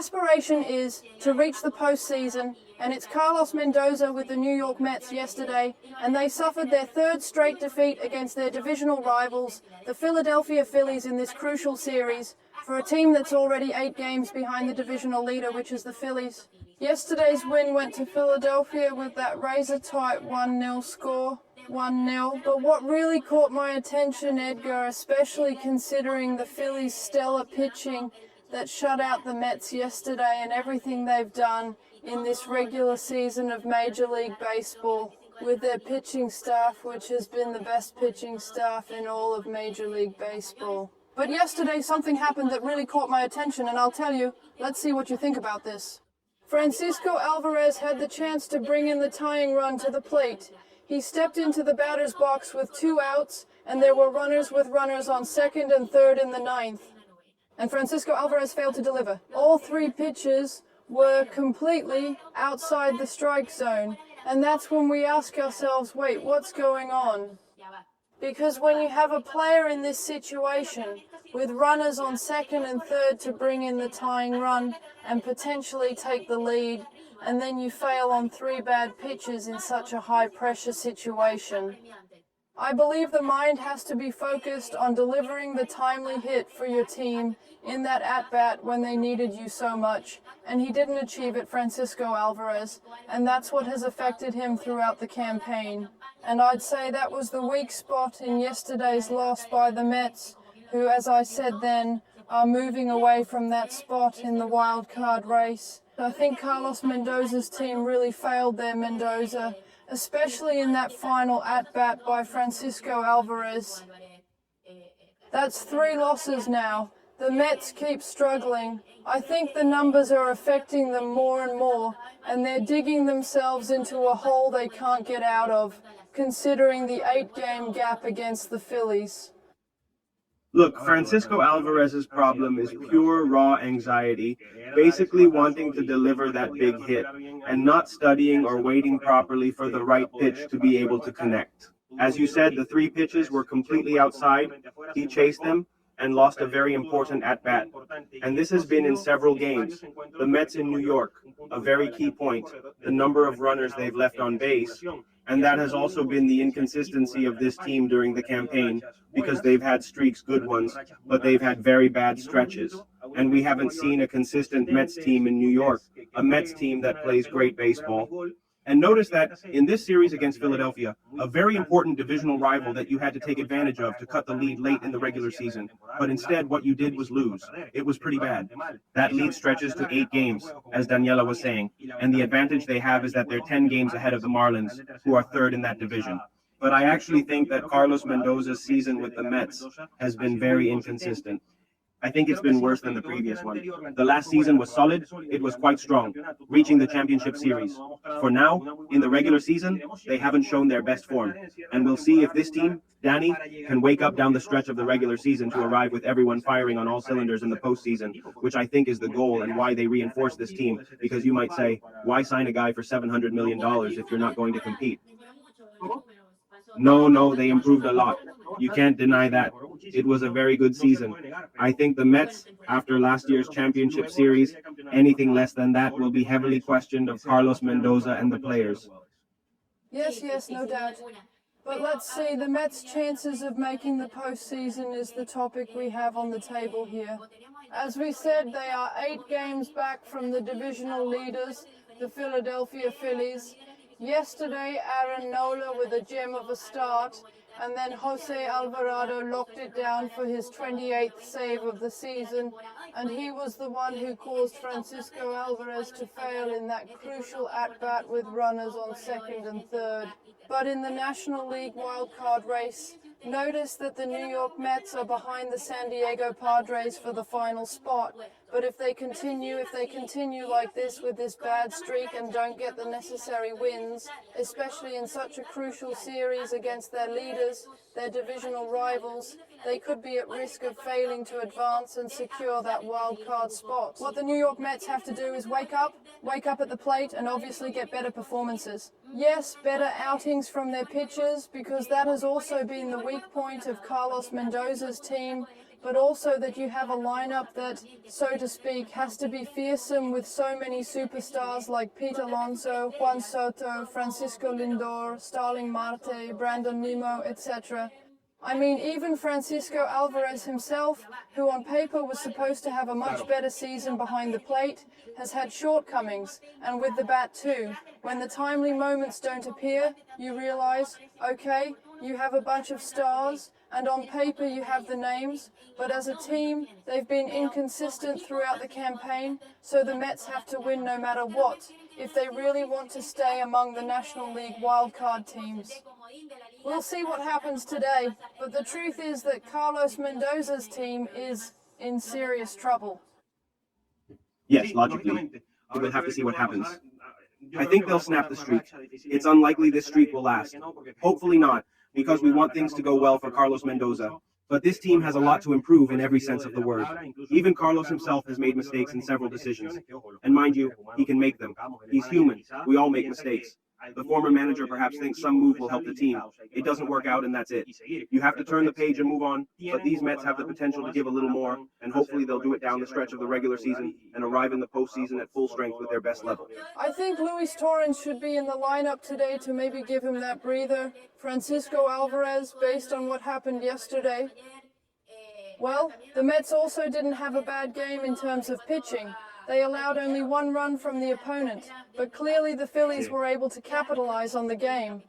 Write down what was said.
aspiration is to reach the postseason, and it's Carlos Mendoza with the New York Mets yesterday, and they suffered their third straight defeat against their divisional rivals, the Philadelphia Phillies, in this crucial series, for a team that's already 8 games behind the divisional leader, which is the Phillies. Yesterday's win went to Philadelphia with that razor-tight 1-0 score. 1-0. But what really caught my attention, Edgar, especially considering the Phillies' stellar pitching that shut out the Mets yesterday and everything they've done in this regular season of Major League Baseball with their pitching staff, which has been the best pitching staff in all of Major League Baseball. But yesterday something happened that really caught my attention, and I'll tell you, let's see what you think about this. Francisco Alvarez had the chance to bring in the tying run to the plate. He stepped into the batter's box with 2 outs, and there were runners on second and third in the 9th. And Francisco Alvarez failed to deliver. All 3 pitches were completely outside the strike zone. And that's when we ask ourselves, wait, what's going on? Because when you have a player in this situation, with runners on second and third to bring in the tying run and potentially take the lead, and then you fail on 3 bad pitches in such a high-pressure situation, I believe the mind has to be focused on delivering the timely hit for your team in that at-bat when they needed you so much, and he didn't achieve it, Francisco Alvarez, and that's what has affected him throughout the campaign. And I'd say that was the weak spot in yesterday's loss by the Mets, who, as I said then, are moving away from that spot in the wild card race. I think Carlos Mendoza's team really failed there, Mendoza, especially in that final at-bat by Francisco Alvarez. That's 3 losses now. The Mets keep struggling. I think the numbers are affecting them more and more, and they're digging themselves into a hole they can't get out of, considering the 8-game gap against the Phillies. Look, Francisco Alvarez's problem is pure raw anxiety, basically wanting to deliver that big hit, and not studying or waiting properly for the right pitch to be able to connect. As you said, the 3 pitches were completely outside. He chased them and lost a very important at-bat. And this has been in several games. The Mets in New York, a very key point, the number of runners they've left on base, and that has also been the inconsistency of this team during the campaign, because they've had streaks, good ones, but they've had very bad stretches. And we haven't seen a consistent Mets team in New York, a Mets team that plays great baseball. And notice that in this series against Philadelphia, a very important divisional rival that you had to take advantage of to cut the lead late in the regular season, but instead what you did was lose. It was pretty bad. That lead stretches to 8 games, as Daniela was saying, and the advantage they have is that they're 10 games ahead of the Marlins, who are 3rd in that division. But I actually think that Carlos Mendoza's season with the Mets has been very inconsistent. I think it's been worse than the previous one. The last season was solid, it was quite strong, reaching the championship series. For now, in the regular season, they haven't shown their best form. And we'll see if this team, Danny, can wake up down the stretch of the regular season to arrive with everyone firing on all cylinders in the postseason, which I think is the goal and why they reinforce this team. Because you might say, why sign a guy for $700 million if you're not going to compete? No, they improved a lot. You can't deny that. It was a very good season. I think the Mets, after last year's championship series, anything less than that will be heavily questioned of Carlos Mendoza and the players. Yes, no doubt. But let's see, the Mets' chances of making the postseason is the topic we have on the table here. As we said, they are 8 games back from the divisional leaders, the Philadelphia Phillies. Yesterday, Aaron Nola with a gem of a start, and then Jose Alvarado locked it down for his 28th save of the season, and he was the one who caused Francisco Alvarez to fail in that crucial at-bat with runners on second and third. But in the National League wildcard race, notice that the New York Mets are behind the San Diego Padres for the final spot. But if they continue like this with this bad streak and don't get the necessary wins, especially in such a crucial series against their leaders, their divisional rivals, they could be at risk of failing to advance and secure that wild card spot. What the New York Mets have to do is wake up at the plate and obviously get better performances. Yes, better outings from their pitchers, because that has also been the weak point of Carlos Mendoza's team. but also that you have a lineup that, so to speak, has to be fearsome with so many superstars like Pete Alonso, Juan Soto, Francisco Lindor, Starling Marte, Brandon Nimmo, etc. I mean, even Francisco Alvarez himself, who on paper was supposed to have a much better season behind the plate, has had shortcomings, and with the bat too. When the timely moments don't appear, you realize, okay, you have a bunch of stars, and on paper you have the names, but as a team, they've been inconsistent throughout the campaign, so the Mets have to win no matter what, if they really want to stay among the National League wildcard teams. We'll see what happens today, but the truth is that Carlos Mendoza's team is in serious trouble. Yes, logically. We'll have to see what happens. I think they'll snap the streak. It's unlikely this streak will last. Hopefully not, because we want things to go well for Carlos Mendoza. But this team has a lot to improve in every sense of the word. Even Carlos himself has made mistakes in several decisions. And mind you, he can make them. He's human. We all make mistakes. The former manager perhaps thinks some move will help the team. It doesn't work out and that's it. You have to turn the page and move on, but these Mets have the potential to give a little more, and hopefully they'll do it down the stretch of the regular season and arrive in the postseason at full strength with their best level. I think Luis Torrens should be in the lineup today to maybe give him that breather. Francisco Alvarez, based on what happened yesterday. Well, the Mets also didn't have a bad game in terms of pitching. They allowed only one run from the opponent, but clearly the Phillies were able to capitalize on the game.